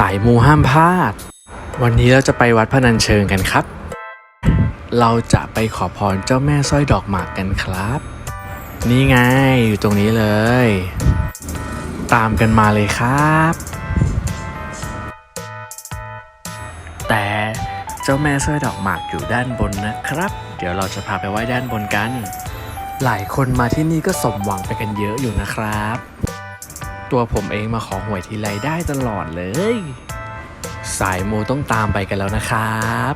ายมูห้ามพลาดวันนี้เราจะไปวัดพนัญเชิงกันครับเราจะไปขอพรเจ้าแม่สร้อยดอกหมากกันครับนี่ไงอยู่ตรงนี้เลยตามกันมาเลยครับแต่เจ้าแม่สร้อยดอกหมากอยู่ด้านบนนะครับเดี๋ยวเราจะพาไปไหว้ด้านบนกันหลายคนมาที่นี่ก็สมหวังไปกันเยอะอยู่นะครับตัวผมเองมาขอหวยทีไรได้ตลอดเลยสายมูต้องตามไปกันแล้วนะครับ